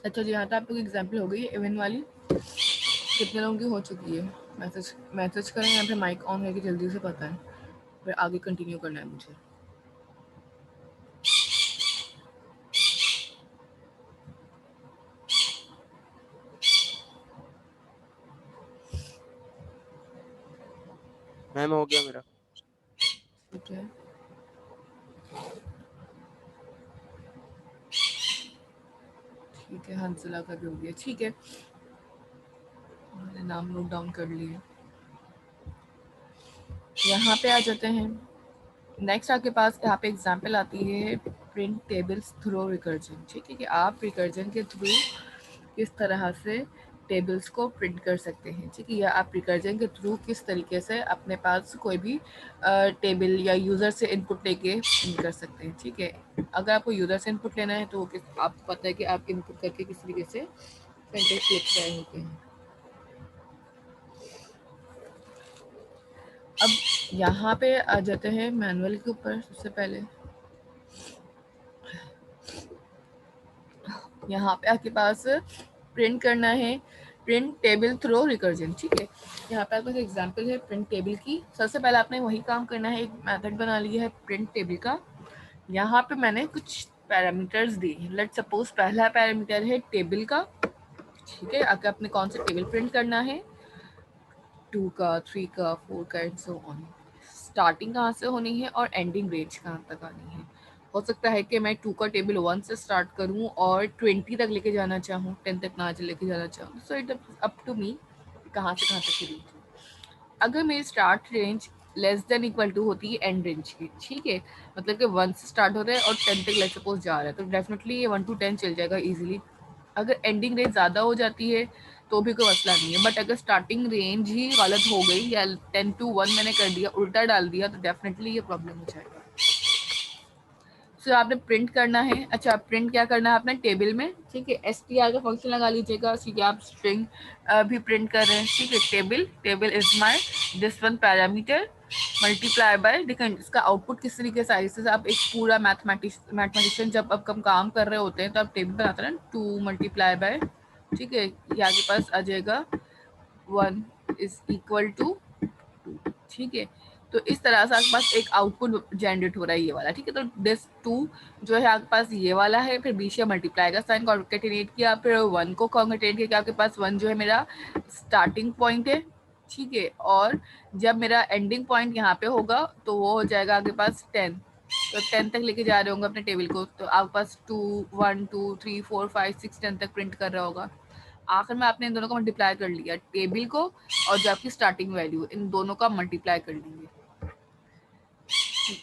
अच्छा जी, यहाँ तो आपको एग्जाम्पल हो गई है इवन वाली, कितने लोगों की हो चुकी है? मैसेज मैसेज करें या फिर माइक ऑन करके जल्दी से पता है, फिर आगे कंटिन्यू करना है मुझे। मैम हो गया मेरा। ठीक है, ठीक है, हंसला का भी हो गया। ठीक है, मैंने नाम नोट डाउन कर लिए। यहाँ पे आ जाते हैं। नेक्स्ट आपके पास यहाँ पे एग्जाम्पल आती है प्रिंट टेबल्स थ्रू रिकर्जन। ठीक है, कि आप रिकर्जन के थ्रू किस तरह से टेबल्स को प्रिंट कर सकते हैं। ठीक है, या आप रिकर्जन के थ्रू किस तरीके से अपने पास कोई भी टेबल या यूज़र से इनपुट लेके प्रिंट कर सकते हैं। ठीक है, अगर आपको यूज़र से इनपुट लेना है तो आपको पता है कि आप इनपुट करके किस तरीके से सेंटेंस लिख रहे होते हैं। अब यहाँ पे आ जाते हैं मैनुअल के ऊपर। सबसे पहले यहाँ पे आपके पास प्रिंट करना है प्रिंट टेबल थ्रू रिकर्जन। ठीक है, यहाँ पे आपके पास एग्जांपल है प्रिंट टेबल की। सबसे पहले आपने वही काम करना है, एक मेथड बना लिया है प्रिंट टेबल का। यहाँ पे मैंने कुछ पैरामीटर्स दिए। लेट सपोज पहला पैरामीटर है टेबल का। ठीक है, अगर आपने कौन सा टेबल प्रिंट करना है, 2 का, 3 का, 4 का एंड सो ऑन। स्टार्टिंग कहाँ से होनी है और एंडिंग रेंज कहाँ तक आनी है। हो सकता है कि मैं 2 का टेबल 1 से स्टार्ट करूँ और 20 तक लेके जाना चाहूँ, 10 तक ना लेके जाना चाहूँ। So it up to me कहाँ से कहाँ तक रीच हो। अगर मेरी start range less than equal to होती है एंड रेंज की। ठीक है, मतलब कि 1 से स्टार्ट हो रहा है और 10 तक लेट सपोज जा रहा है, तो डेफिनेटली ये 1 to 10 चल जाएगा इजीली। अगर एंडिंग रेंज ज़्यादा हो जाती है तो भी कोई मसला नहीं है, बट अगर स्टार्टिंग रेंज ही गलत हो गई या 10 to 1 मैंने कर दिया, उल्टा डाल दिया, तो डेफिनेटली ये प्रॉब्लम हो जाएगा। सो आपने प्रिंट करना है। अच्छा, प्रिंट क्या करना है आपने टेबल में। ठीक है, एस टी आर का फंक्शन लगा लीजिएगा। ठीक है, आप स्ट्रिंग भी प्रिंट कर रहे हैं। ठीक है, table table is my this one parameter multiply by. देखिए इसका आउटपुट किस तरीके से आए। जैसे आप एक पूरा मैथमेटिशियन जब अब कम काम कर रहे होते हैं तो आप टेबल बनाते हैं ना, 2 मल्टीप्लाई बाय। ठीक है, ये आपके पास आ जाएगा 1 इज इक्वल टू 2। ठीक है, तो इस तरह से आपके पास एक आउटपुट जनरेट हो रहा है ये वाला। ठीक है, तो दिस 2 जो है आपके पास ये वाला है, फिर बीच में मल्टीप्लाई का साइन कॉन्केटिनेट किया, फिर 1 को कॉन्केटिनेट किया। आपके पास 1 जो है मेरा स्टार्टिंग पॉइंट है। ठीक है, और जब मेरा एंडिंग पॉइंट यहाँ पे होगा तो वो हो जाएगा आपके पास 10। तो 10 तक लेके जा रहे होंगे अपने टेबल को, तो आपके पास 2 1 2 3 4 5 6 10 तक प्रिंट कर रहा होगा। आखिर में आपने इन दोनों को मल्टीप्लाई कर लिया, टेबल को और जो आपकी स्टार्टिंग वैल्यू, इन दोनों का मल्टीप्लाई कर लेंगे।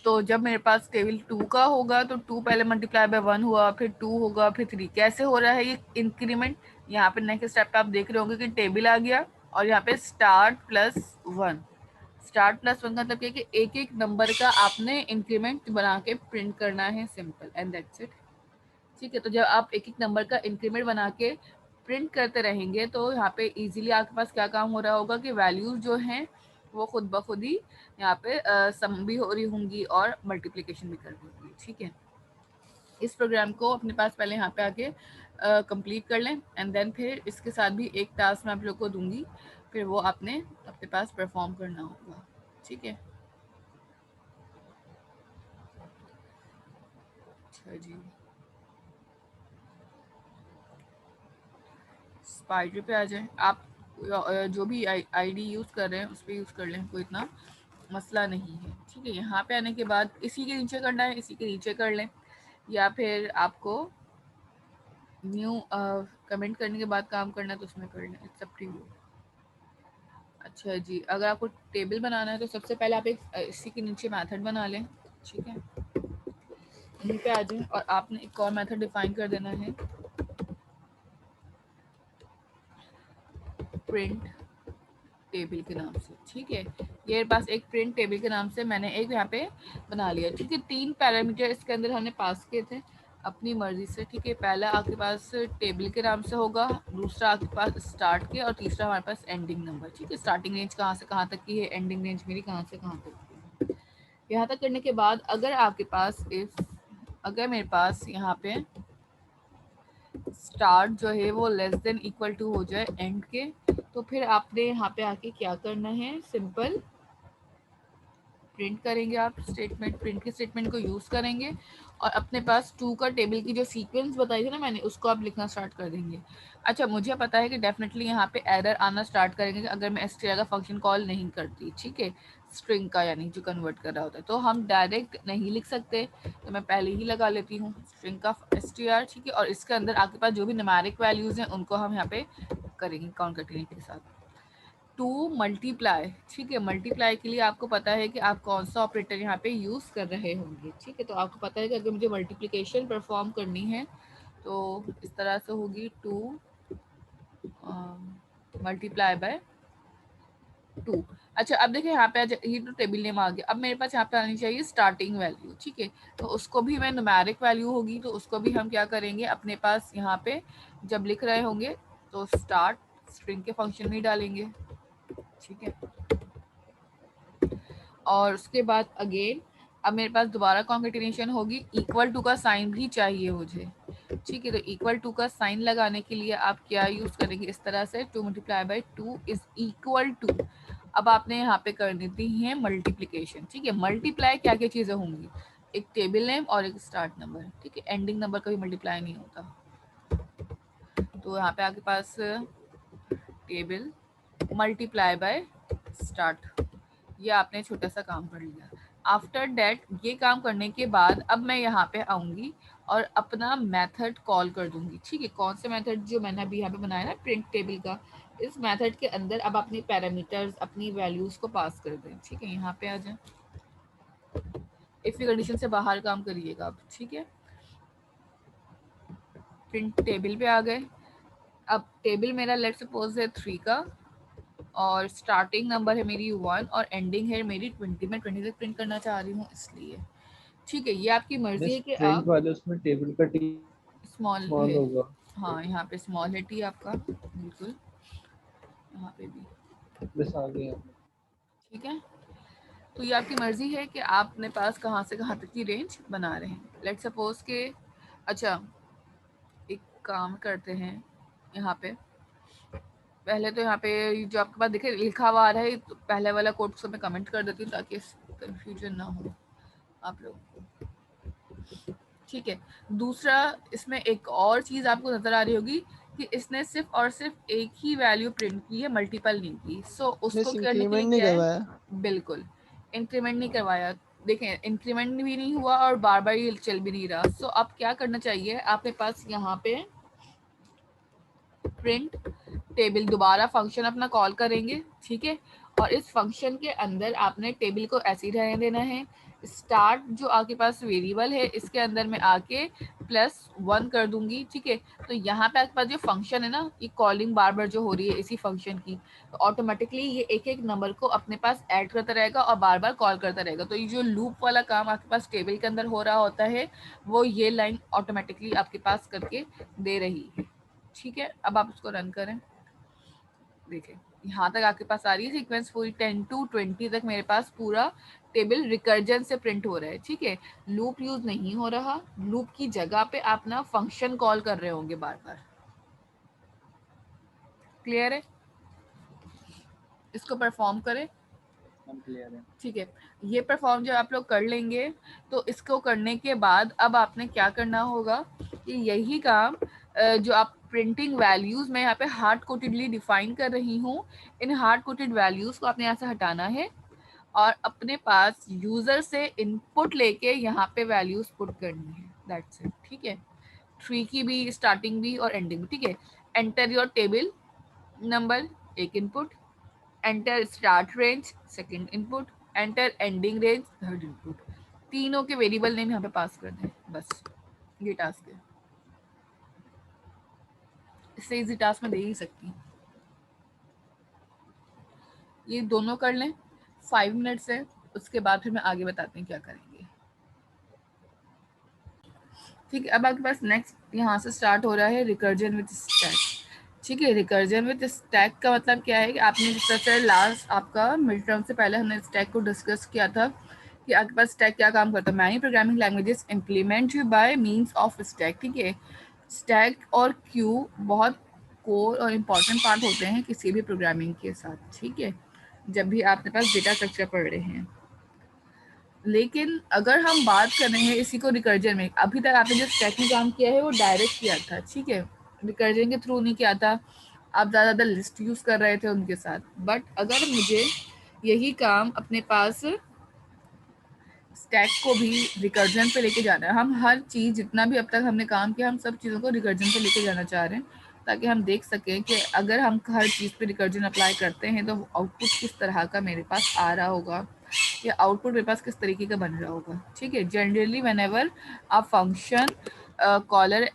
तो जब मेरे पास टेबल 2 का होगा तो 2 पहले मल्टीप्लाई बाय 1 हुआ, फिर 2 होगा, फिर 3। कैसे हो रहा है ये इंक्रीमेंट। यहाँ पे नेक्स्ट स्टेप पे आप देख रहे होंगे कि टेबल आ गया और यहाँ पे स्टार्ट प्लस 1। स्टार्ट प्लस 1 का मतलब क्या कि एक एक नंबर का आपने इंक्रीमेंट बना के प्रिंट करना है, सिंपल एंड दैट्स इट। ठीक है, तो जब आप एक एक नंबर का इंक्रीमेंट बना के प्रिंट करते रहेंगे तो यहाँ पे इजीली आपके पास क्या काम हो रहा होगा कि वैल्यूज जो हैं वो खुद ब खुद ही यहाँ पे सम भी हो रही होंगी और मल्टीप्लिकेशन भी कर रही होंगी। ठीक है, इस प्रोग्राम को अपने पास पहले यहाँ पे आके कंप्लीट कर लें एंड देन फिर इसके साथ भी एक टास्क मैं आप लोग को दूंगी, फिर वो आपने अपने पास परफॉर्म करना होगा। ठीक है, अच्छा जी, स्पाइडर पे आ जाए आप। जो भी आईडी यूज़ कर रहे हैं उस पर यूज़ कर लें, कोई इतना मसला नहीं है। ठीक है, यहाँ पे आने के बाद इसी के नीचे करना है, इसी के नीचे कर लें, या फिर आपको न्यू कमेंट करने के बाद काम करना है तो उसमें कर लें, इट्स अप टू यू। अच्छा जी, अगर आपको टेबल बनाना है तो सबसे पहले आप एक इसी के नीचे मेथड बना लें। ठीक है, यहीं पे आ जाएं और आपने एक और मेथड डिफाइन कर देना है, प्रिंट टेबल के नाम से। ठीक है, ये पास एक प्रिंट टेबल के नाम से मैंने एक यहाँ पे बना लिया। ठीक है, 3 पैरामीटर इसके अंदर हमने पास किए थे अपनी मर्जी से। ठीक है, पहला आपके पास टेबल के नाम से होगा, दूसरा आपके पास स्टार्ट के, और तीसरा हमारे पास एंडिंग नंबर। ठीक है, स्टार्टिंग रेंज कहाँ से कहाँ तक की है, एंडिंग रेंज मेरी कहाँ से कहाँ तक की है। यहाँ तक करने के बाद अगर आपके पास इफ अगर मेरे पास यहाँ पे स्टार्ट जो है वो लेस देन इक्वल टू हो जाए एंड के, तो फिर आपने यहाँ पे आके क्या करना है, सिंपल प्रिंट करेंगे। आप स्टेटमेंट, प्रिंट के स्टेटमेंट को यूज़ करेंगे और अपने पास टू का टेबल की जो सीक्वेंस बताई थी ना मैंने, उसको आप लिखना स्टार्ट कर देंगे। अच्छा, मुझे पता है कि डेफिनेटली यहाँ पे एरर आना स्टार्ट करेंगे अगर मैं str का फंक्शन कॉल नहीं करती, ठीक है, स्ट्रिंग का यानी जो कन्वर्ट कर रहा होता है, तो हम डायरेक्ट नहीं लिख सकते, तो मैं पहले ही लगा लेती हूँ स्ट्रिंग का str, ठीक है। और इसके अंदर आपके पास जो भी न्यूमेरिक वैल्यूज़ हैं उनको हम यहाँ पे करेंगे कॉन्कैटिनेट के साथ। टू मल्टीप्लाई, ठीक है, मल्टीप्लाई के लिए आपको पता है कि आप कौन सा ऑपरेटर यहाँ पे यूज़ कर रहे होंगे, ठीक है। तो आपको पता है कि अगर मुझे मल्टीप्लिकेशन परफॉर्म करनी है तो इस तरह से होगी, टू मल्टीप्लाई बाय टू। अच्छा, अब देखिए यहाँ पे ये तो टेबल नेम आ गया, अब मेरे पास यहाँ पे आनी चाहिए स्टार्टिंग वैल्यू, ठीक है। तो उसको भी मैं न्यूमेरिक वैल्यू होगी तो उसको भी हम क्या करेंगे, अपने पास यहाँ पे जब लिख रहे होंगे तो स्टार्ट स्ट्रिंग के फंक्शन में डालेंगे, ठीक है। और उसके बाद अगेन अब मेरे पास दोबारा कॉन्केटिनेशन होगी, इक्वल टू का साइन भी चाहिए मुझे, ठीक है। तो इक्वल टू का साइन लगाने के लिए आप क्या यूज करेंगे, इस तरह से two multiply by two is equal to, अब आपने यहाँ पे कर देती है मल्टीप्लीकेशन, ठीक है। मल्टीप्लाई क्या क्या चीजें होंगी, एक टेबल नेम और एक स्टार्ट नंबर, ठीक है। एंडिंग नंबर कभी मल्टीप्लाई नहीं होता, तो यहाँ पे आपके पास टेबल मल्टीप्लाई बाय स्टार्ट, ये आपने छोटा सा काम कर लिया। आफ्टर डेट ये काम करने के बाद अब मैं यहाँ पे आऊँगी और अपना मेथड कॉल कर दूंगी, ठीक है। कौन से मेथड, जो मैंने अभी यहाँ पे बनाया ना प्रिंट टेबल का, इस मेथड के अंदर अब अपने पैरामीटर्स, अपनी वैल्यूज को पास कर दें, ठीक है। यहाँ पे आ जाए, इफ कंडीशन से बाहर काम करिएगा आप, ठीक है। प्रिंट टेबल पे आ गए, अब टेबल मेरा लेट सपोज है 3 का और स्टार्टिंग नंबर है मेरी 1 और एंडिंग है मेरी 20, मैं 20 तक प्रिंट करना चाह रही हूँ इसलिए, ठीक है। ये आपकी मर्जी मिस है कि प्रिंट आप वाले उसमें टेबल का टी स्मॉल स्मॉल है, होगा। हाँ यहाँ पे स्मॉल है टी आपका, बिल्कुल यहाँ पे भी, बस आ गया। ठीक है। तो ये आपकी मर्जी है कि आप अपने पास कहाँ से कहाँ तक की रेंज बना रहे हैं। लेट सपोज के, अच्छा एक काम करते हैं, यहाँ पे पहले तो यहाँ पे जो आपके पास देखे लिखा हुआ आ रहा है, तो पहले वाला कोड को मैं कमेंट कर देती हूँ ताकि कंफ्यूजन ना हो आप लोग, ठीक है। दूसरा, इसमें एक और चीज़ आपको नज़र आ रही होगी कि इसने सिर्फ और सिर्फ एक ही वैल्यू प्रिंट की है, मल्टीपल नहीं की। सो उसको मिस करने के लिए इंक्रीमेंट नहीं क्या है, करवाया। बिल्कुल इंक्रीमेंट नहीं करवाया। देखें, इंक्रीमेंट भी नहीं हुआ और बार बार ये चल भी नहीं रहा। सो अब क्या करना चाहिए, आपके पास यहाँ पे प्रिंट टेबल दोबारा फंक्शन अपना कॉल करेंगे, ठीक है। और इस फंक्शन के अंदर आपने टेबल को ऐसे ही रहने देना है। स्टार्ट जो आपके पास वेरिएबल है इसके अंदर मैं आके +1 कर दूंगी, ठीक है। तो यहाँ पे आपके पास जो फंक्शन है ना, ये कॉलिंग बार बार जो हो रही है इसी फंक्शन की, तो ऑटोमेटिकली ये एक एक नंबर को अपने पास ऐड करता रहेगा और बार बार कॉल करता रहेगा। तो ये जो लूप वाला काम आपके पास टेबल के अंदर हो रहा होता है, वो ये लाइन ऑटोमेटिकली आपके पास करके दे रही है, ठीक है। अब आप उसको रन करें, देखें यहाँ तक आपके पास आ रही है सीक्वेंस पूरी, 10 to 20 तक मेरे पास पूरा टेबल रिकर्जन से प्रिंट हो रहा है, ठीक है। लूप यूज नहीं हो रहा, लूप की जगह पे आप ना फंक्शन कॉल कर रहे होंगे बार बार, क्लियर है। इसको परफॉर्म करें, हम क्लियर है। ठीक है। ये परफॉर्म जब आप लोग कर लेंगे तो इसको करने के बाद अब आपने क्या करना होगा कि यही काम जो आप प्रिंटिंग वैल्यूज में यहाँ पे हार्ड कोटेडली डिफाइन कर रही हूँ, इन हार्ड कोटेड वैल्यूज को आपने यहाँ से हटाना है और अपने पास यूजर से इनपुट लेके यहाँ पे वैल्यूज पुट करनी है, दैट्स इट, ठीक है। 3 की भी, स्टार्टिंग भी और एंडिंग भी, ठीक है। एंटर योर टेबल नंबर, एक input, enter start range, second input, enter ending range, third input. तीनों के वेरिएबल नेम यहाँ पे पास कर दें, बस ये टास्क है। इससे इजी टास्क मैं दे ही सकती हूँ। ये दोनों कर लें 5 मिनट से, उसके बाद फिर मैं आगे बताती हूँ क्या करेंगे, ठीक है। अब आपके पास नेक्स्ट यहाँ से स्टार्ट हो रहा है रिकर्जन विद स्टैक, ठीक है। रिकर्जन विद स्टैक का मतलब क्या है कि आपने जिस तरह से लास्ट आपका मिड टर्म से पहले हमने स्टैक को डिस्कस किया था कि आपके पास स्टैक क्या काम करता है। Many programming languages implement bye means of stack, ठीक है। स्टैक और क्यू बहुत कोर और इम्पॉर्टेंट पार्ट होते हैं किसी भी प्रोग्रामिंग के साथ, ठीक है, जब भी आपके पास डेटा स्ट्रक्चर पढ़ रहे हैं। लेकिन अगर हम बात कर रहे हैं इसी को रिकर्जन में, अभी तक आपने जो स्टैक में काम किया है वो डायरेक्ट किया था, ठीक है, रिकर्जन के थ्रू नहीं किया था, आप ज़्यादा लिस्ट यूज़ कर रहे थे उनके साथ। बट अगर मुझे यही काम अपने पास स्टैक को भी रिकर्जन पे लेके जाना है, हम हर चीज़ जितना भी अब तक हमने काम किया हम सब चीज़ों को रिकर्जन पे लेके जाना चाह रहे हैं, ताकि हम देख सकें कि अगर हम हर चीज़ पे रिकर्जन अप्लाई करते हैं तो आउटपुट किस तरह का मेरे पास आ रहा होगा, या आउटपुट मेरे पास किस तरीके का बन रहा होगा, ठीक है। Generally whenever a function caller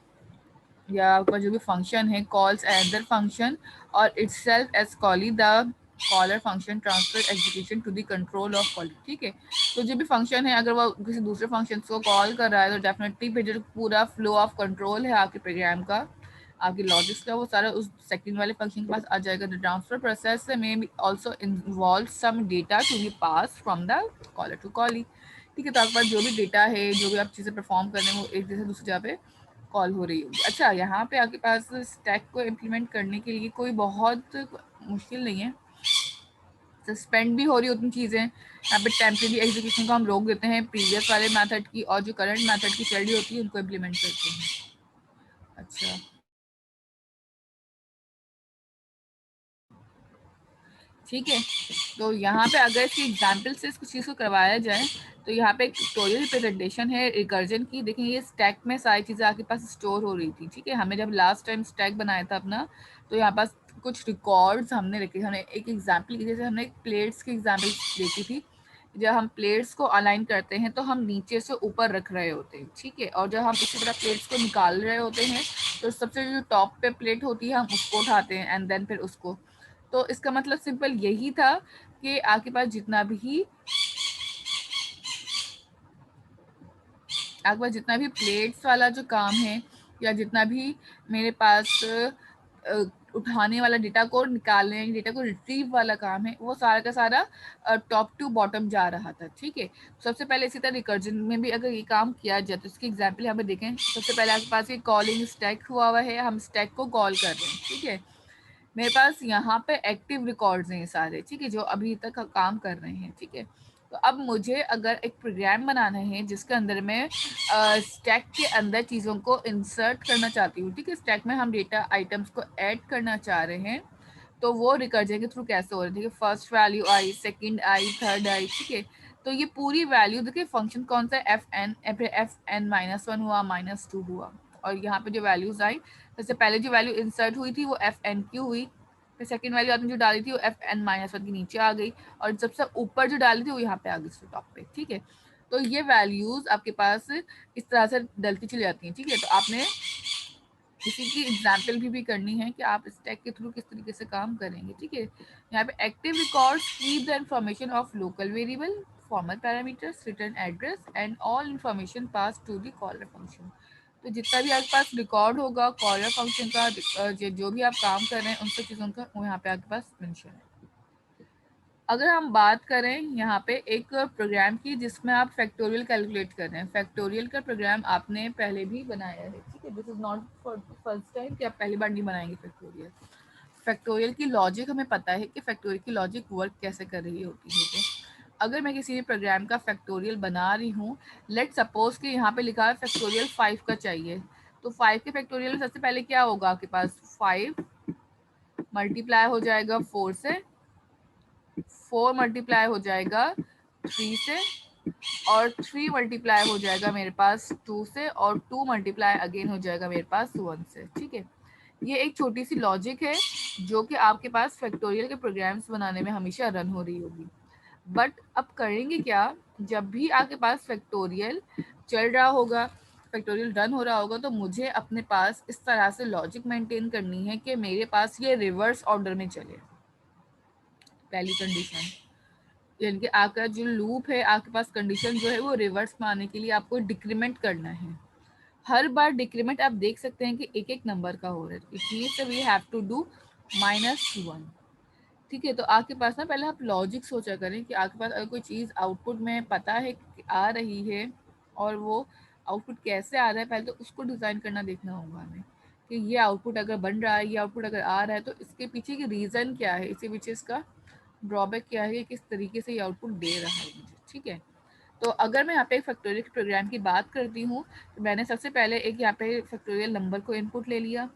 या आपका जो भी फंक्शन है कॉल्स अदर फंक्शन और itself as callee the caller function transfer execution to the control of call, ठीक है। तो जो भी फंक्शन है अगर वो किसी दूसरे फंक्शन को कॉल कर रहा है तो डेफिनेटली फिर जो पूरा फ्लो ऑफ कंट्रोल है आपके प्रोग्राम का, आपकी लॉजिक्स का, वो सारा उस सेकंड वाले फंक्शन के पास आ जाएगा। द ट्रांसफर प्रोसेस में भी also involve some data to be pass from the caller to callee, ठीक है। तो आपके पास जो भी डेटा है, जो भी आप चीज़ें परफॉर्म कर रहे हैं वो एक जगह से दूसरी जगह पे कॉल हो रही होगी। अच्छा, यहाँ पे आपके पास स्टैक को इम्प्लीमेंट करने के लिए कोई बहुत मुश्किल नहीं है, सस्पेंड भी हो रही होती चीज़ें, यहाँ पे टेम्परेरी एग्जीक्यूशन को हम रोक देते हैं प्रीवियस वाले मेथड की, और जो करंट मेथड की चल रही होती है उनको इम्प्लीमेंट करते हैं। अच्छा, ठीक है। तो यहाँ पे अगर इसकी एग्जाम्पल से कुछ चीज़ को करवाया जाए तो यहाँ पे एक ट्यूटोरियल प्रेजेंटेशन है रिकर्जन की। देखें ये स्टैक में सारी चीज़ें आपके पास स्टोर हो रही थी, ठीक है। हमें जब लास्ट टाइम स्टैक बनाया था अपना, तो यहाँ पास कुछ रिकॉर्ड्स हमने रखे, हमने एक एग्जाम्पल की, जैसे हमने प्लेट्स की एग्जाम्पल देखी थी। जब हम प्लेट्स को अलाइन करते हैं तो हम नीचे से ऊपर रख रहे होते हैं, ठीक है, और जब हम इसी तरह प्लेट्स को निकाल रहे होते हैं तो सबसे जो टॉप पे प्लेट होती है हम उसको उठाते हैं एंड देन फिर उसको। तो इसका मतलब सिंपल यही था कि आपके पास जितना भी प्लेट्स वाला जो काम है, या जितना भी मेरे पास उठाने वाला, डेटा को निकालने, डेटा को रिट्रीव वाला काम है, वो सारा का सारा टॉप टू बॉटम जा रहा था, ठीक है। सबसे पहले इसी तरह रिकर्जन में भी अगर ये काम किया जाए तो इसकी एग्जाम्पल यहाँ पे देखें। सबसे पहले आपके पास ये कॉलिंग स्टैक हुआ है, हम स्टैक को कॉल कर रहे हैं, ठीक है। मेरे पास यहाँ पे एक्टिव रिकॉर्ड्स हैं सारे, ठीक है, जो अभी तक काम कर रहे हैं, ठीक है। तो अब मुझे अगर एक प्रोग्राम बनाना है जिसके अंदर मैं स्टैक के अंदर चीज़ों को इंसर्ट करना चाहती हूँ, ठीक है, स्टैक में हम डेटा आइटम्स को ऐड करना चाह रहे हैं, तो वो रिकर्जन के थ्रू कैसे हो रहा है, ठीक है। फर्स्ट वैल्यू आई, सेकंड आई, थर्ड आई, ठीक है। तो ये पूरी वैल्यू देखिए, फंक्शन कौन सा है, एफ एन हुआ, -2 हुआ, और यहाँ पे जो वैल्यूज आई, सबसे पहले जो वैल्यू इंसर्ट हुई थी वो FNQ हुई, फिर सेकंड वैल्यू आपने जो डाली थी वो FN-1 के नीचे आ गई, और सबसे ऊपर जो डाली थी वो यहाँ पे आ गई टॉप पे, ठीक है। तो ये वैल्यूज आपके पास इस तरह से डलती चली जाती हैं, ठीक है। तो आपने इसी की एग्जाम्पल भी करनी है कि आप स्टैक के थ्रू किस तरीके से काम करेंगे, ठीक है। यहाँ पे active records keep the information of local variable, formal parameters, return address and all information pass to the caller function. तो जितना भी आपके पास रिकॉर्ड होगा कॉलर फंक्शन का, जो भी आप काम कर रहे हैं उन सब चीज़ों का वो यहाँ पे आपके पास मेंशन है। अगर हम बात करें यहाँ पे एक प्रोग्राम की जिसमें आप फैक्टोरियल कैलकुलेट कर रहे हैं, फैक्टोरियल का प्रोग्राम आपने पहले भी बनाया है, ठीक है, this is not for first time कि आप पहली बार नहीं बनाएंगे फैक्टोरियल। फैक्टोरियल की लॉजिक हमें पता है कि फैक्टोरियल की लॉजिक वर्क कैसे कर रही होती है। तो अगर मैं किसी भी प्रोग्राम का फैक्टोरियल बना रही हूँ, लेट सपोज कि यहाँ पे लिखा है फैक्टोरियल 5 का चाहिए, तो 5 के फैक्टोरियल में सबसे पहले क्या होगा, आपके पास 5 मल्टीप्लाई हो जाएगा 4 से, 4 मल्टीप्लाई हो जाएगा 3 से, और 3 मल्टीप्लाई हो जाएगा मेरे पास 2 से, और 2 मल्टीप्लाई अगेन हो जाएगा मेरे पास 1 से, ठीक है। ये एक छोटी सी लॉजिक है जो कि आपके पास फैक्टोरियल के प्रोग्राम्स बनाने में हमेशा रन हो रही होगी। बट अब करेंगे क्या, जब भी आपके पास फैक्टोरियल चल रहा होगा, फैक्टोरियल रन हो रहा होगा, तो मुझे अपने पास इस तरह से लॉजिक मेंटेन करनी है कि मेरे पास ये रिवर्स ऑर्डर में चले। पहली कंडीशन, यानी कि आपका जो लूप है, आपके पास कंडीशन जो है वो रिवर्स में आने के लिए आपको डिक्रीमेंट करना है। हर बार डिक्रीमेंट आप देख सकते हैं कि एक एक नंबर का हो रहा है, इसलिए वी हैव टू डू -1, ठीक है। तो आपके पास ना पहले आप लॉजिक सोचा करें कि आपके पास अगर कोई चीज़ आउटपुट में पता है कि आ रही है और वो आउटपुट कैसे आ रहा है पहले तो उसको डिज़ाइन करना देखना होगा हमें कि ये आउटपुट अगर बन रहा है, ये आउटपुट अगर आ रहा है तो इसके पीछे की रीज़न क्या है, इसके पीछे इसका ड्रॉबैक क्या है, किस तरीके से ये आउटपुट दे रहा है मुझे, ठीक है। तो अगर मैं यहाँ पे एक फैक्टोरियल के प्रोग्राम की बात करती हूँ तो मैंने सबसे पहले एक यहाँ पे फैक्टोरियल नंबर को इनपुट ले लिया।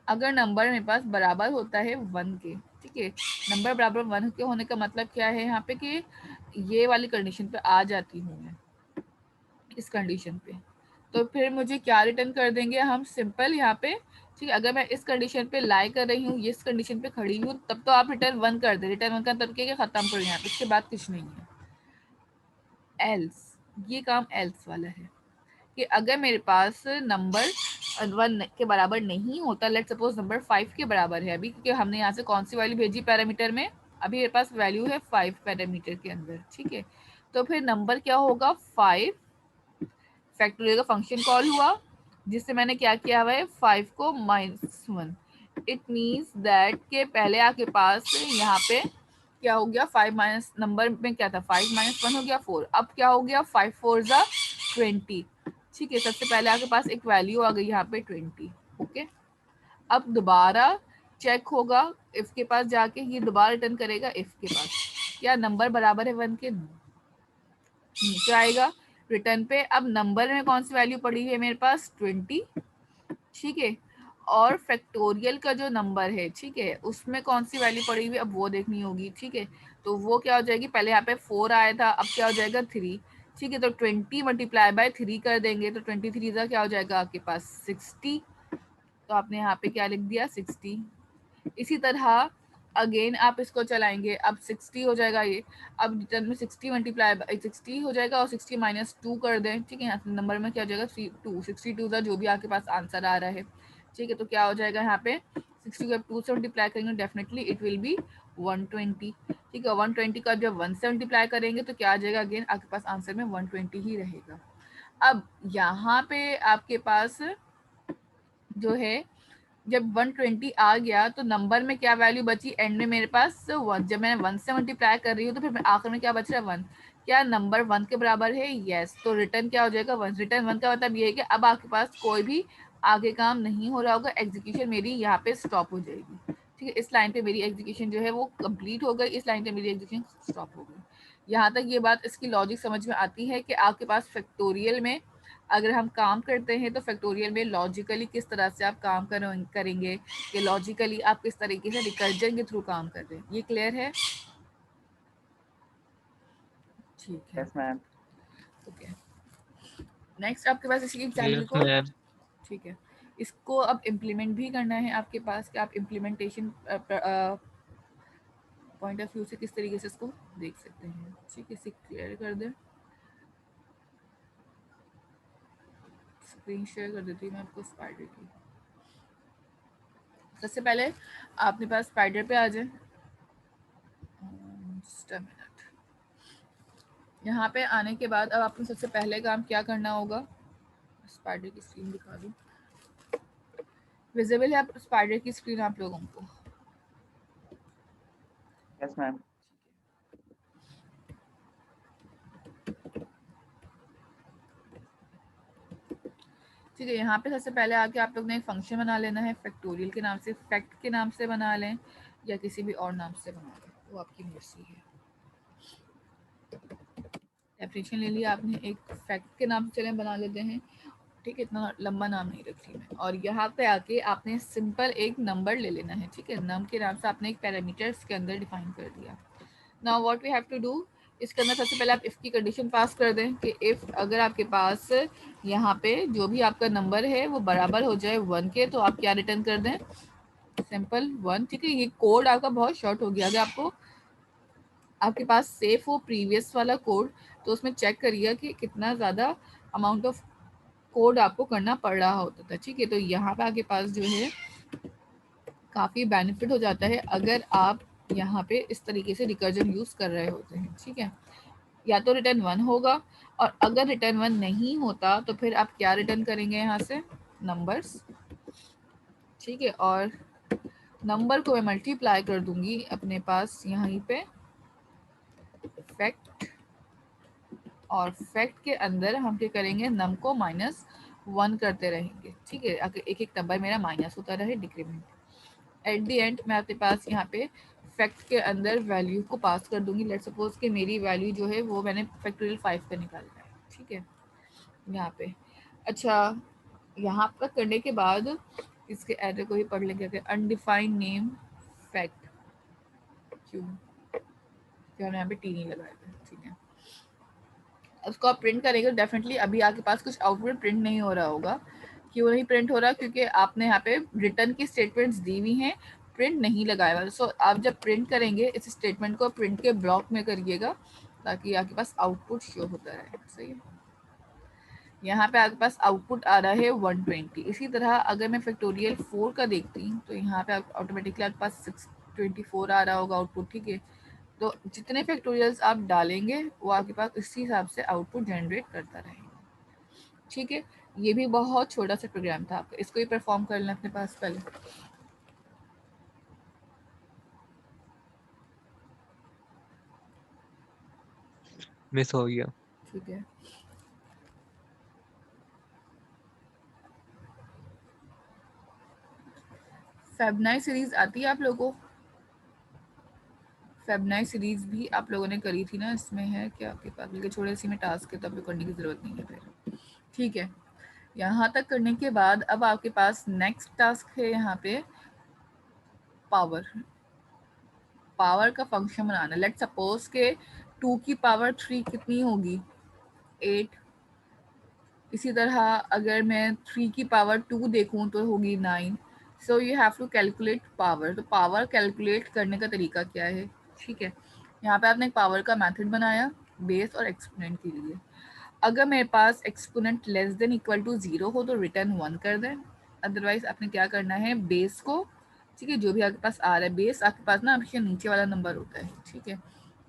अगर नंबर मेरे पास बराबर होता है 1 के, ठीक है, नंबर बराबर 1 के होने का मतलब क्या है यहाँ पे कि ये वाली कंडीशन पे आ जाती हूँ मैं, इस कंडीशन पे, तो फिर मुझे क्या रिटर्न कर देंगे हम, सिंपल यहाँ पे, ठीक है। अगर मैं इस कंडीशन पे लाई कर रही हूँ, इस कंडीशन पे खड़ी हूँ, तब तो आप रिटर्न 1 कर दे, रिटर्न 1 का तरीके खत्म कर यहाँ पे, इसके बाद कुछ नहीं है। एल्स, ये काम एल्स वाला है कि अगर मेरे पास नंबर 1 के बराबर नहीं होता, लेट सपोज नंबर 5 के बराबर है अभी, क्योंकि हमने यहाँ से कौन सी वैल्यू भेजी पैरामीटर में, अभी मेरे पास वैल्यू है 5 पैरामीटर के अंदर, ठीक है। तो फिर नंबर क्या होगा 5, फैक्टोरियल का फंक्शन कॉल हुआ जिससे मैंने क्या किया हुआ है 5 को -1, इट मीन्स दैट के पहले आपके पास यहाँ पे क्या हो गया, 5 माइनस नंबर में क्या था 5 - 1 हो गया 4, अब क्या हो गया 5 4 जा 20, ठीक है। सबसे पहले आपके पास एक वैल्यू आ गई यहाँ पे 20, ओके। अब दोबारा चेक होगा इफ के पास जाके, ये दोबारा रिटर्न करेगा इफ के पास, क्या नंबर बराबर है 1 के, नीचे आएगा रिटर्न पे। अब नंबर में कौन सी वैल्यू पड़ी है मेरे पास 20, ठीक है, और फैक्टोरियल का जो नंबर है, ठीक है, उसमें कौन सी वैल्यू पड़ी हुई है अब वो देखनी होगी, ठीक है। तो वो क्या हो जाएगी, पहले यहाँ पे 4 आया था, अब क्या हो जाएगा 3, ठीक है। तो 20 मल्टीप्लाई बाय 3 कर देंगे तो 23 का क्या हो जाएगा आपके पास 60, तो आपने यहाँ पे क्या लिख दिया 60। इसी तरह अगेन आप इसको चलाएंगे, अब 60 हो जाएगा ये, अब रिटर्न में 60 मल्टीप्लाई बाई 60 हो जाएगा और 60 -2 कर दें, ठीक है। यहाँ नंबर में क्या हो जाएगा 62 का जो भी आपके पास आंसर आ रहा है, ठीक है। तो क्या हो जाएगा यहाँ पे 60 को 2 से मल्टीप्लाई करेंगे डेफिनेटली इट विल बी 120, ठीक है। 120 का जब 1 से मल्टीप्लाई करेंगे तो क्या आ जाएगा, अगेन आपके पास आंसर में 120 ही रहेगा। अब यहाँ पे आपके पास जो है जब 120 आ गया तो नंबर में क्या वैल्यू बची एंड में मेरे पास 1, जब मैं 1 से मल्टीप्लाई कर रही हूँ तो फिर आखिर में क्या बच रहा है 1, क्या नंबर 1 के बराबर है, यस। तो रिटर्न क्या हो जाएगा 1, रिटर्न 1 का मतलब ये है कि अब आपके पास कोई भी आगे काम नहीं हो रहा होगा, एग्जीक्यूशन मेरी यहाँ पे स्टॉप हो जाएगी, ठीक है। इस लाइन पे मेरी एग्जीक्यूशन जो है वो कंप्लीट हो गई, इस लाइन पे मेरी एग्जीक्यूशन स्टॉप हो गई। यहाँ तक ये बात इसकी लॉजिक समझ में आती है कि आपके पास फैक्टोरियल में अगर हम काम करते हैं तो फैक्टोरियल में लॉजिकली किस तरह से आप काम करेंगे, कि लॉजिकली आप किस तरीके से रिकर्जन के थ्रू काम कर रहे हैं, ये क्लियर है, ठीक है। Yes ma'am. ओके, नेक्स्ट आपके पास इसी एग्जाम्पल को, क्लियर। ठीक है, इसको अब इम्प्लीमेंट भी करना है आपके पास, कि आप इम्प्लीमेंटेशन पॉइंट ऑफ व्यू से किस तरीके से इसको देख सकते हैं, ठीक है। इसे क्लियर कर दें, स्क्रीन शेयर कर देती हूँ मैं आपको स्पाइडर की। सबसे पहले आपके पास स्पाइडर पे आ जाए, जस्ट अ मिनट। यहाँ पे आने के बाद अब आपको सबसे पहले काम क्या करना होगा, स्पाइडर की स्क्रीन दिखा दूँ, विजिबल है स्पाइडर की स्क्रीन आप लोगों को, यस मैम। ठीक है। यहाँ पे सबसे पहले आके आप लोग ने एक फंक्शन बना लेना है, फैक्टोरियल के नाम से, फैक्ट के नाम से बना लें या किसी भी और नाम से बना लें, वो आपकी मर्जी है। डेफिनेशन ले लिया आपने, एक फैक्ट के नाम से चलें बना लेते हैं, ठीक है, इतना लंबा नाम नहीं रख रही मैं। और यहाँ पे आके आपने सिंपल एक नंबर ले लेना है, ठीक है, नम के नाम से आपने एक पैरामीटर्स के अंदर डिफाइन कर दिया। Now what we have to do, इसके अंदर सबसे पहले आप इफ़ की कंडीशन पास कर दें कि इफ़ अगर आपके पास यहाँ पे जो भी आपका नंबर है वो बराबर हो जाए 1 के, तो आप क्या रिटर्न कर दें, सिंपल 1, ठीक है। ये कोड आपका बहुत शॉर्ट हो गया, अगर आपको आपके पास सेफ हो प्रीवियस वाला कोड तो उसमें चेक करिए कि कितना ज़्यादा अमाउंट ऑफ कोड आपको करना पड़ रहा होता था, ठीक है। तो यहाँ पे आपके पास जो है काफ़ी बेनिफिट हो जाता है अगर आप यहाँ पे इस तरीके से रिकर्जन यूज़ कर रहे होते हैं, ठीक है। या तो रिटर्न 1 होगा, और अगर रिटर्न 1 नहीं होता तो फिर आप क्या रिटर्न करेंगे यहाँ से, नंबर्स, ठीक है। और नंबर को मैं मल्टीप्लाई कर दूंगी अपने पास यहीं पे फैक्ट और फैक्ट के अंदर हम क्या करेंगे, नम को -1 करते रहेंगे, ठीक है, अगर एक एक नंबर मेरा माइनस होता रहे, डिक्रीमेंट। एट द एंड मैं आपके पास यहाँ पे फैक्ट के अंदर वैल्यू को पास कर दूंगी। लेट सपोज कि मेरी वैल्यू जो है वो मैंने फैक्टोरियल 5 का निकालना है, ठीक है, यहाँ पे। अच्छा, यहाँ पर करने के बाद इसके एरर को ही पढ़ लेंगे, अनडिफाइंड नेम फैक्ट, क्यों हमने यहाँ पे टी नहीं लगाया था, ठीक है। उसको आप प्रिंट करेंगे तो डेफिनेटली अभी आपके पास कुछ आउटपुट प्रिंट नहीं हो रहा होगा। क्यों नहीं प्रिंट हो रहा? क्योंकि आपने यहाँ पे रिटर्न की स्टेटमेंट्स दी हुई हैं, प्रिंट नहीं लगाया हुआ। सो आप जब प्रिंट करेंगे इस स्टेटमेंट को प्रिंट के ब्लॉक में करिएगा ताकि आपके पास आउटपुट शो होता रहे, सही है। यहाँ पे आपके पास आउटपुट आ रहा है 120। इसी तरह अगर मैं फैक्टोरियल 4 का देखती हूँ तो यहाँ पे ऑटोमेटिकली आपके पास 624 आ रहा होगा आउटपुट, ठीक है। तो जितने फैक्टोरियल्स आप डालेंगे वो आपके पास इसी हिसाब से आउटपुट जनरेट करता रहेगा, ठीक है। ये भी बहुत छोटा सा प्रोग्राम था आपका, इसको ही परफॉर्म कर लें अपने पास पहले। मिस हो गया। ठीक है, फेबनाई सीरीज आती है आप लोगों को? फेबनाई सीरीज भी आप लोगों ने करी थी ना, इसमें है क्या आपके पास? बल्कि छोड़े, इसी में टास्क है तो आपको करने की जरूरत नहीं है फिर, ठीक है। यहाँ तक करने के बाद अब आपके पास नेक्स्ट टास्क है यहाँ पे पावर। पावर का फंक्शन बनाना। लेट सपोज के 2 की पावर 3 कितनी होगी? 8। इसी तरह अगर मैं 3 की पावर 2 देखूं तो होगी 9। So you have to calculate power. तो पावर कैलकुलेट करने का तरीका क्या है, ठीक है। यहाँ पे आपने एक पावर का मेथड बनाया बेस और एक्सपोनेंट के लिए। अगर मेरे पास exponent less than equal to 0 हो तो रिटर्न 1 कर दें। अदरवाइज आपने क्या करना है, बेस को, ठीक है, जो भी आपके पास आ रहा है बेस आपके पास ना हमेशा नीचे वाला नंबर होता है, ठीक है।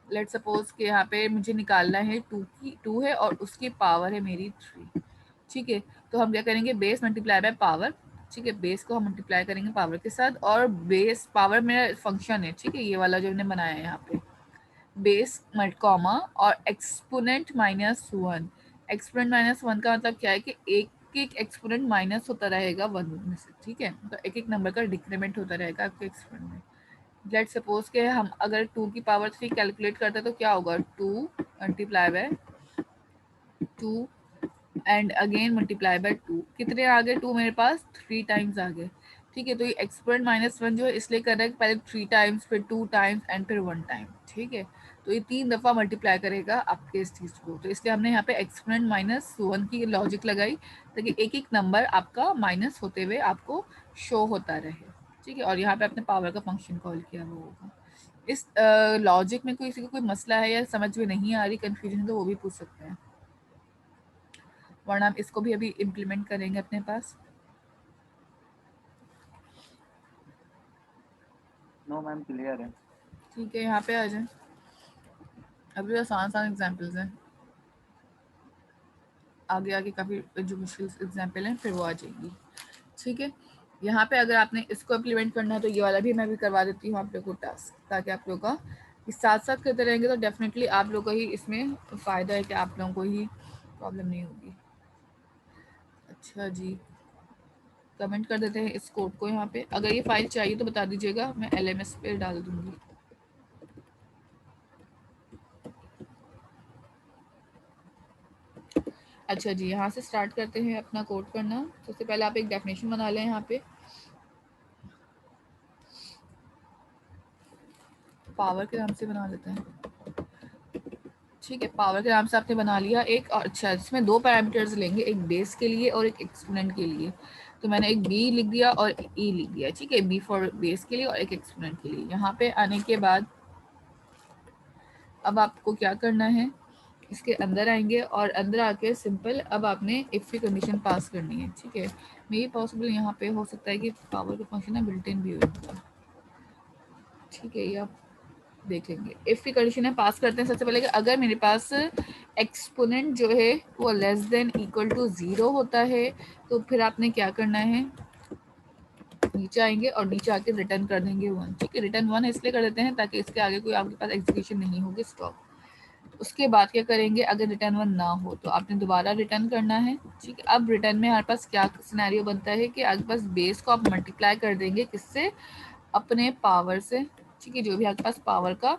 लेट सपोज कि यहाँ पे मुझे निकालना है 2 है और उसकी पावर है मेरी 3, ठीक है। तो हम क्या करेंगे, बेस मल्टीप्लाई बाय पावर, ठीक है। बेस को हम मल्टीप्लाई करेंगे पावर के साथ, और बेस पावर मेरा फंक्शन है, ठीक है, ये वाला जो हमने बनाया है यहाँ पे, बेस मल्ट कॉमा और एक्सपोनेंट -1। एक्सपोनेंट -1 का मतलब क्या है कि एक एक एक्सपोनेंट माइनस होता रहेगा 1 में से, ठीक है। तो एक एक नंबर का डिक्रीमेंट होता रहेगा आपके एक्सपोनेंट में। लेट सपोज के हम अगर 2 की पावर 3 कैलकुलेट करते हैं तो क्या होगा, 2 multiply by 2 and again multiply by 2। कितने आ गए? 2 मेरे पास 3 टाइम्स आ गए, ठीक है। तो ये एक्सपोनेंट -1 जो है इसलिए कर रहा है पहले 3 टाइम्स, फिर 2 टाइम्स एंड फिर 1 टाइम, ठीक है। तो ये 3 दफ़ा मल्टीप्लाई करेगा आपके इस चीज़ को। तो इसलिए हमने यहाँ पे एक्सपोनेंट -1 की लॉजिक लगाई ताकि एक एक नंबर आपका माइनस होते हुए आपको शो होता रहे, ठीक है। और यहाँ पे आपने पावर का फंक्शन कॉल किया वो होगा। इस लॉजिक में किसी को कोई मसला है या समझ में नहीं आ रही, कंफ्यूजन है, तो वो भी पूछ सकते हैं, वरना हम इसको भी अभी इम्प्लीमेंट करेंगे अपने पास। नो मैम, क्लियर है। ठीक है, यहाँ पे आ जाए। अभी आसान आसान एग्जाम्पल्स हैं, आगे आगे काफ़ी जो मुश्किल एग्जाम्पल हैं फिर वो आ जाएगी, ठीक है। यहाँ पे अगर आपने इसको इम्प्लीमेंट करना है तो ये वाला भी मैं भी करवा देती हूँ आप लोगों को टास्क, ताकि आप लोगों का इस साथ साथ करते रहेंगे तो डेफिनेटली आप लोगों को ही इसमें फ़ायदा है कि आप लोगों को ही प्रॉब्लम नहीं होगी। अच्छा जी, कमेंट कर देते हैं इस कोड को यहाँ पे। अगर ये फाइल चाहिए तो बता दीजिएगा, मैं LMS पे डाल दूँगी। अच्छा जी, यहाँ से स्टार्ट करते हैं अपना कोड करना। सबसे पहले आप एक डेफिनेशन बना लें यहाँ पे, पावर के नाम से बना लेते हैं, ठीक है। पावर के नाम से आपने बना लिया एक, और अच्छा इसमें 2 पैरामीटर्स लेंगे, एक बेस के लिए और एक एक्सपोनेंट के लिए। तो मैंने एक बी लिख दिया और ई लिख दिया, ठीक है। बी फॉर बेस के लिए और एक एक्सपोनेंट के लिए। यहाँ पे आने के बाद अब आपको क्या करना है, इसके अंदर आएंगे और अंदर आके सिंपल अब आपने इफ़ की कंडीशन पास करनी है, ठीक है। मे बी पॉसिबल यहाँ पे हो सकता है कि पावर का फंक्शन ना बिल्ट इन भी हो, ठीक है। ये आप देख लेंगे। इफ़ की कंडीशन है पास करते हैं सबसे पहले कि अगर मेरे पास एक्सपोनेंट जो है वो लेस देन इक्वल टू 0 होता है तो फिर आपने क्या करना है, नीचे आएंगे और नीचे आके रिटर्न कर देंगे 1, ठीक है। रिटर्न 1 इसलिए कर देते हैं ताकि इसके आगे कोई आपके पास एग्जीक्यूशन नहीं होगी, स्टॉप। उसके बाद क्या करेंगे, अगर रिटर्न 1 ना हो तो आपने दोबारा रिटर्न करना है, ठीक है। अब रिटर्न में हमारे पास क्या सिनेरियो बनता है कि आपके पास बेस को आप मल्टीप्लाई कर देंगे किससे, अपने पावर से, ठीक है, जो भी आपके पास पावर का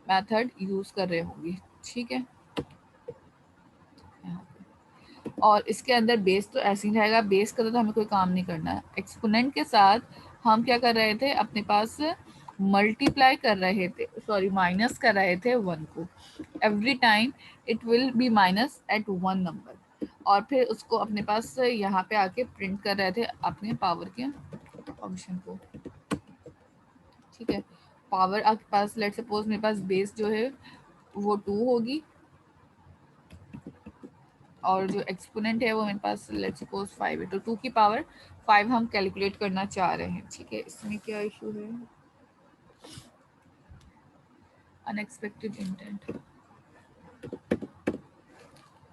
मेथड यूज कर रहे होंगे, ठीक है। और इसके अंदर बेस तो ऐसे ही रहेगा, बेस का तो हमें कोई काम नहीं करना है। एक्सपोनेंट के साथ हम क्या कर रहे थे, अपने पास मल्टीप्लाई कर रहे थे, सॉरी माइनस कर रहे थे 1 को। Every time it will be minus eight 1 number, और फिर उसको अपने पास यहाँ पे आके प्रिंट कर रहे थे अपने पावर के फंक्शन को, ठीक है। पावर आपके पास, लेट सपोज मेरे पास बेस जो है वो 2 होगी, और जो एक्सपोनेंट है वो मेरे पास लेट सपोज 5 है, तो 2 की पावर 5 हम कैलकुलेट करना चाह रहे हैं, ठीक है। इसमें क्या इशू है, अनएक्सपेक्टेड इंटेंट,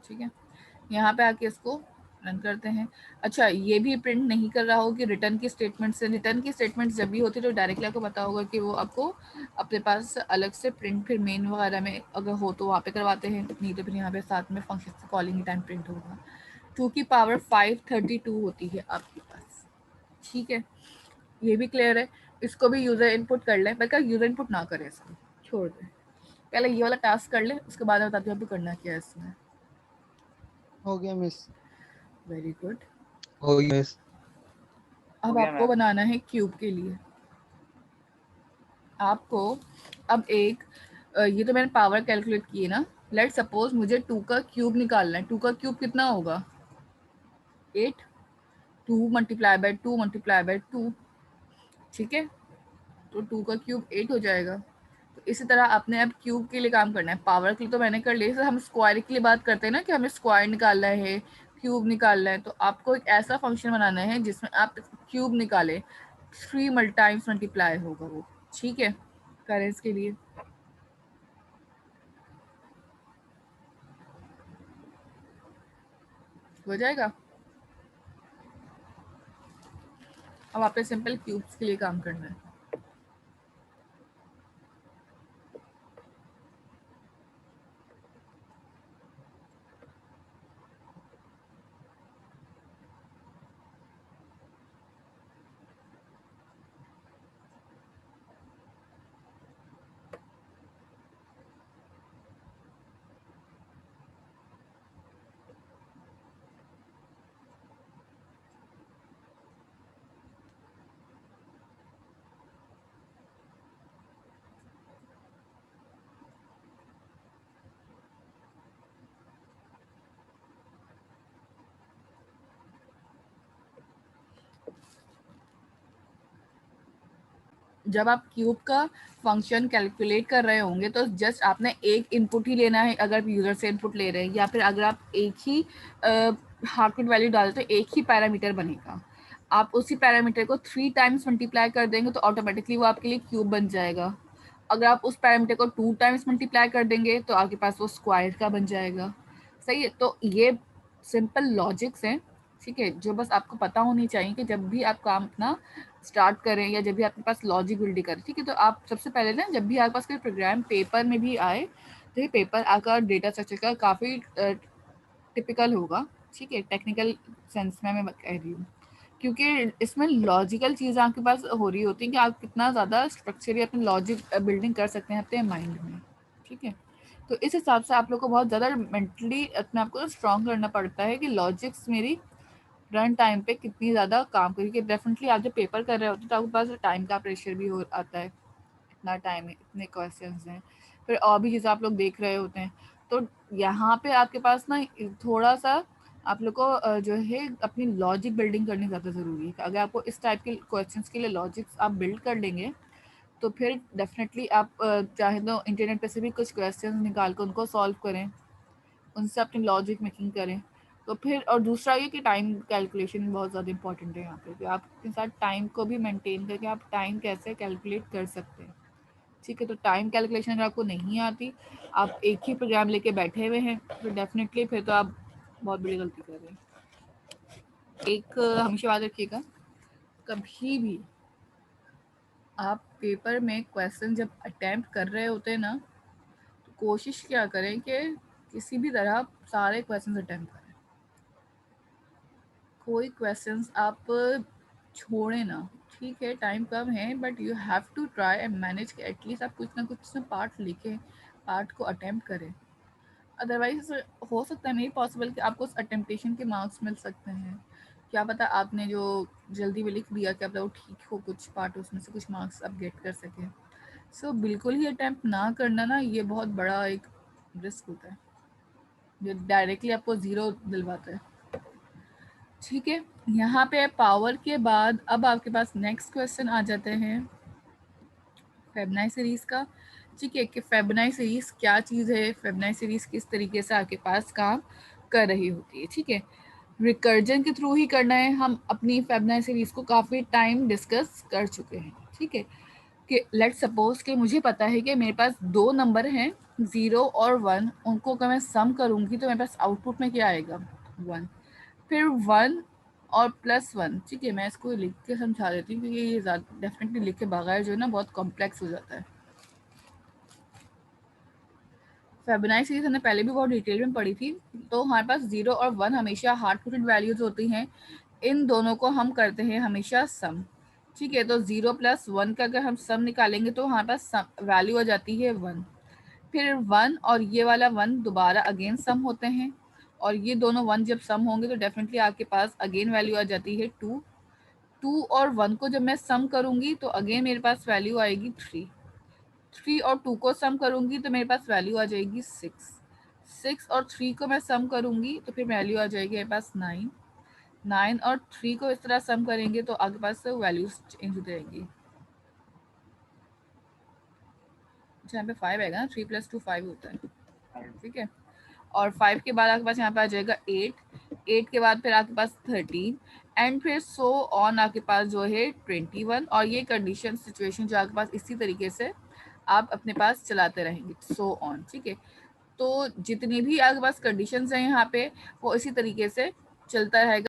ठीक है। यहाँ पे आके इसको रन करते हैं। अच्छा, ये भी प्रिंट नहीं कर रहा हो कि रिटर्न की स्टेटमेंट से, रिटर्न की स्टेटमेंट जब भी होती है तो डायरेक्टली आपको पता होगा कि वो आपको अपने पास अलग से प्रिंट फिर मेन वगैरह में अगर हो तो वहाँ पे करवाते हैं, नहीं तो फिर यहाँ पे साथ में फंक्शन से कॉलिंग टाइम प्रिंट होगा। 2 की पावर 532 होती है आपके पास, ठीक है। ये भी क्लियर है। इसको भी यूजर इनपुट कर लें, बल्कि यूजर इनपुट ना करें, इसको छोड़ दें, पहले ये वाला टास्क कर लें, उसके बाद मैं बताती हूँ आपको करना क्या है इसमें। हो गया मिस। Very good. हो गया मिस। अब आपको बनाना है क्यूब के लिए, आपको अब एक ये तो मैंने पावर कैलकुलेट की है ना, लेट सपोज मुझे 2 का क्यूब निकालना है। 2 का क्यूब कितना होगा, 8, 2 मल्टीप्लाई बाय 2 मल्टीप्लाई बाय 2, ठीक है। तो 2 का क्यूब 8 हो जाएगा। तो इसी तरह आपने अब क्यूब के लिए काम करना है। पावर के लिए तो मैंने कर लिया, हम स्क्वायर के लिए बात करते हैं ना कि हमें स्क्वायर निकालना है, क्यूब निकालना है, तो आपको एक ऐसा फंक्शन बनाना है जिसमें आप क्यूब निकालें, 3 टाइम्स मल्टीप्लाई होगा वो, ठीक है। करें इसके लिए, हो जाएगा। अब आपने सिंपल क्यूब्स के लिए काम करना है। जब आप क्यूब का फंक्शन कैलकुलेट कर रहे होंगे तो जस्ट आपने एक इनपुट ही लेना है, अगर यूजर से इनपुट ले रहे हैं, या फिर अगर आप एक ही हार्टबिट वैल्यू डालते तो एक ही पैरामीटर बनेगा। आप उसी पैरामीटर को 3 टाइम्स मल्टीप्लाई कर देंगे तो ऑटोमेटिकली वो आपके लिए क्यूब बन जाएगा। अगर आप उस पैरामीटर को 2 टाइम्स मल्टीप्लाई कर देंगे तो आपके पास वो स्क्वायर का बन जाएगा, सही है। तो ये सिंपल लॉजिक्स हैं, ठीक है, जो बस आपको पता होनी चाहिए कि जब भी आप काम अपना स्टार्ट करें या जब भी आपके पास लॉजिक बिल्डिंग करें, ठीक है। तो आप सबसे पहले ना, जब भी आपके पास कोई प्रोग्राम पेपर में भी आए तो ये पेपर आपका डेटा स्ट्रक्चर का काफ़ी टिपिकल होगा, ठीक है, टेक्निकल सेंस में मैं कह रही हूँ, क्योंकि इसमें लॉजिकल चीज़ें आपके पास हो रही होती हैं कि आप कितना ज़्यादा स्ट्रक्चरली अपनी लॉजिक बिल्डिंग कर सकते हैं अपने माइंड में, ठीक है। तो इस हिसाब से आप लोग को बहुत ज़्यादा मेंटली अपने आप को स्ट्रॉन्ग करना पड़ता है कि लॉजिक्स मेरी रन टाइम पे कितनी ज़्यादा काम करेगी। कि डेफिनेटली आप जब पेपर कर रहे होते हैं तो आपके पास टाइम का प्रेशर भी हो आता है, इतना टाइम है, इतने क्वेश्चंस हैं, फिर और भी चीज़ें आप लोग देख रहे होते हैं। तो यहाँ पे आपके पास ना थोड़ा सा आप लोग को जो है अपनी लॉजिक बिल्डिंग करनी ज़्यादा ज़रूरी है। अगर आपको इस टाइप के क्वेश्चंस के लिए लॉजिक्स आप बिल्ड कर लेंगे तो फिर डेफिनेटली आप चाहे तो इंटरनेट पे से भी कुछ क्वेश्चंस निकाल कर उनको सॉल्व करें, उनसे अपनी लॉजिक मेकिंग करें। तो फिर और दूसरा ये कि टाइम कैलकुलेशन बहुत ज़्यादा इंपॉर्टेंट है यहाँ पे, कि आप अपने साथ टाइम को भी मेंटेन करके आप टाइम कैसे कैलकुलेट कर सकते हैं, ठीक है। तो टाइम कैलकुलेशन अगर आपको नहीं आती, आप एक ही प्रोग्राम लेके बैठे हुए हैं, तो डेफिनेटली फिर तो आप बहुत बड़ी गलती कर रहे हैं। एक हमेशा याद रखिएगा, कभी भी आप पेपर में क्वेश्चन जब अटेम्प्ट कर रहे होते हैं ना, तो कोशिश क्या करें कि किसी भी तरह सारे क्वेश्चंस अटेम्प्ट करें, कोई क्वेश्चंस आप छोड़े ना, ठीक है टाइम कम है but you have to try and manage कि एटलीस्ट आप कुछ ना कुछ इसमें पार्ट लिखें, पार्ट को अटेम्प्ट करें। अदरवाइज हो सकता है नहीं पॉसिबल कि आपको उस अटेम्प्टेशन के मार्क्स मिल सकते हैं, क्या पता आपने जो जल्दी में लिख दिया क्या पता वो ठीक हो, कुछ पार्ट उसमें से कुछ मार्क्स आप गेट कर सकें। सो बिल्कुल ही अटेम्प्ट ना करना ना, ये बहुत बड़ा एक रिस्क होता है, जो डायरेक्टली आपको ज़ीरो दिलवाता है। ठीक है, यहाँ पे पावर के बाद अब आपके पास नेक्स्ट क्वेश्चन आ जाते हैं फेबनाई सीरीज़ का। ठीक है कि फेबनाई सीरीज़ क्या चीज़ है, फेबनाई सीरीज़ किस तरीके से आपके पास काम कर रही होती है। ठीक है, रिकर्जन के थ्रू ही करना है, हम अपनी फेबनाई सीरीज़ को काफ़ी टाइम डिस्कस कर चुके हैं। ठीक है कि लेट्स सपोज कि मुझे पता है कि मेरे पास दो नंबर हैं 0 और 1, उनको अगर मैं सम करूँगी तो मेरे पास आउटपुट में क्या आएगा 1, फिर 1 और +1। ठीक है, मैं इसको लिख के समझा देती हूँ क्योंकि ये डेफिनेटली लिख के बगैर जो है ना बहुत कॉम्प्लेक्स हो जाता है। फेबनाई सीरीज हमने पहले भी बहुत डिटेल में पढ़ी थी, तो हमारे पास 0 और 1 हमेशा हार्ड कोडेड वैल्यूज होती हैं, इन दोनों को हम करते हैं हमेशा सम। ठीक है, तो 0 + 1 का अगर हम सम निकालेंगे तो हमारे पास वैल्यू आ जाती है 1, फिर 1 और ये वाला 1 दोबारा अगेन सम होते हैं, और ये दोनों 1 जब सम होंगे तो डेफिनेटली आपके पास अगेन वैल्यू आ जाती है 2। 2 और 1 को जब मैं सम करूँगी तो अगेन मेरे पास वैल्यू आएगी 3। 3 और 2 को सम करूँगी तो मेरे पास वैल्यू आ जाएगी 6। 6 और 3 को मैं सम करूँगी तो फिर वैल्यू आ जाएगी मेरे पास 9। 9 और 3 को इस तरह सम करेंगे तो आगे पास वैल्यूज चेंज हो जाएगी। अच्छा यहाँ पे 5 आएगा ना, 3 + 2 5 होता है। ठीक है, और 5 के बाद आपके पास यहाँ पे आ जाएगा 8। 8 के बाद फिर आपके पास 13 एंड फिर सो ऑन आपके पास जो है 21, और ये कंडीशन सिचुएशन जो आपके पास इसी तरीके से आप अपने पास चलाते रहेंगे सो ऑन। ठीक है, तो जितनी भी आपके पास कंडीशंस हैं यहाँ पे वो इसी तरीके से चलता रहेगा।